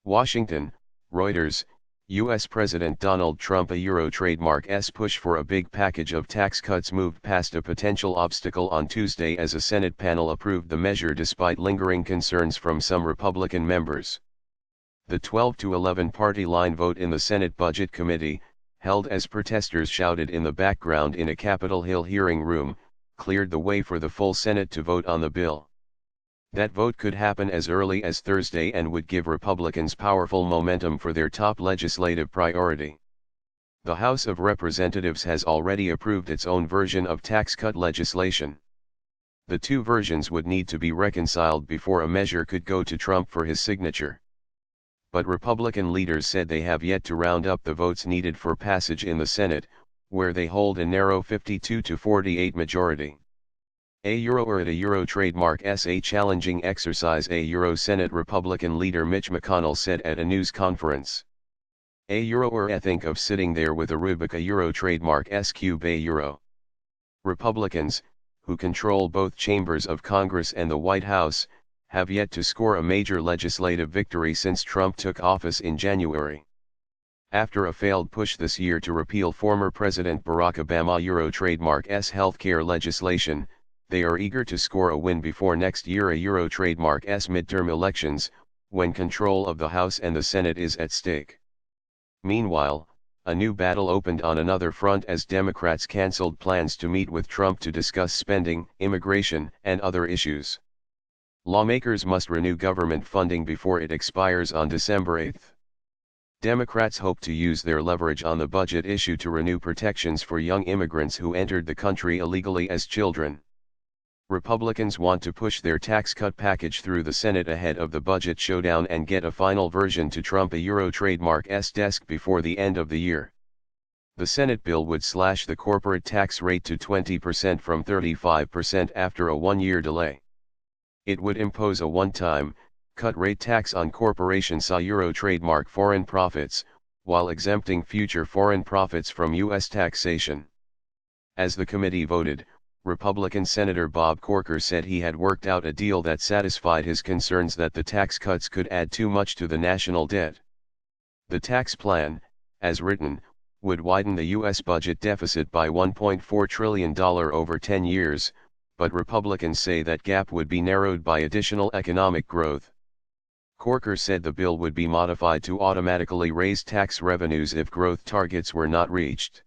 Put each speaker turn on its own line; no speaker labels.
Washington, Reuters, U.S. President Donald Trump trademark's push for a big package of tax cuts moved past a potential obstacle on Tuesday as a Senate panel approved the measure despite lingering concerns from some Republican members. The 12-11 party line vote in the Senate Budget Committee, held as protesters shouted in the background in a Capitol Hill hearing room, cleared the way for the full Senate to vote on the bill. That vote could happen as early as Thursday and would give Republicans powerful momentum for their top legislative priority. The House of Representatives has already approved its own version of tax cut legislation. The two versions would need to be reconciled before a measure could go to Trump for his signature. But Republican leaders said they have yet to round up the votes needed for passage in the Senate, where they hold a narrow 52-48 majority. A trademark's a challenging exercise, Senate Republican leader Mitch McConnell said at a news conference. Think of sitting there with a rubric trademark's cube Republicans, who control both chambers of Congress and the White House, have yet to score a major legislative victory since Trump took office in January. After a failed push this year to repeal former President Barack Obama trademark's healthcare legislation, they are eager to score a win before next year trademark's midterm elections, when control of the House and the Senate is at stake. Meanwhile, a new battle opened on another front as Democrats canceled plans to meet with Trump to discuss spending, immigration, and other issues. Lawmakers must renew government funding before it expires on December 8. Democrats hope to use their leverage on the budget issue to renew protections for young immigrants who entered the country illegally as children. Republicans want to push their tax cut package through the Senate ahead of the budget showdown and get a final version to Trump trademark's desk before the end of the year. The Senate bill would slash the corporate tax rate to 20% from 35% after a one-year delay. It would impose a one-time, cut-rate tax on corporations trademark foreign profits, while exempting future foreign profits from U.S. taxation. As the committee voted, Republican Senator Bob Corker said he had worked out a deal that satisfied his concerns that the tax cuts could add too much to the national debt. The tax plan, as written, would widen the U.S. budget deficit by $1.4 trillion over 10 years, but Republicans say that gap would be narrowed by additional economic growth. Corker said the bill would be modified to automatically raise tax revenues if growth targets were not reached.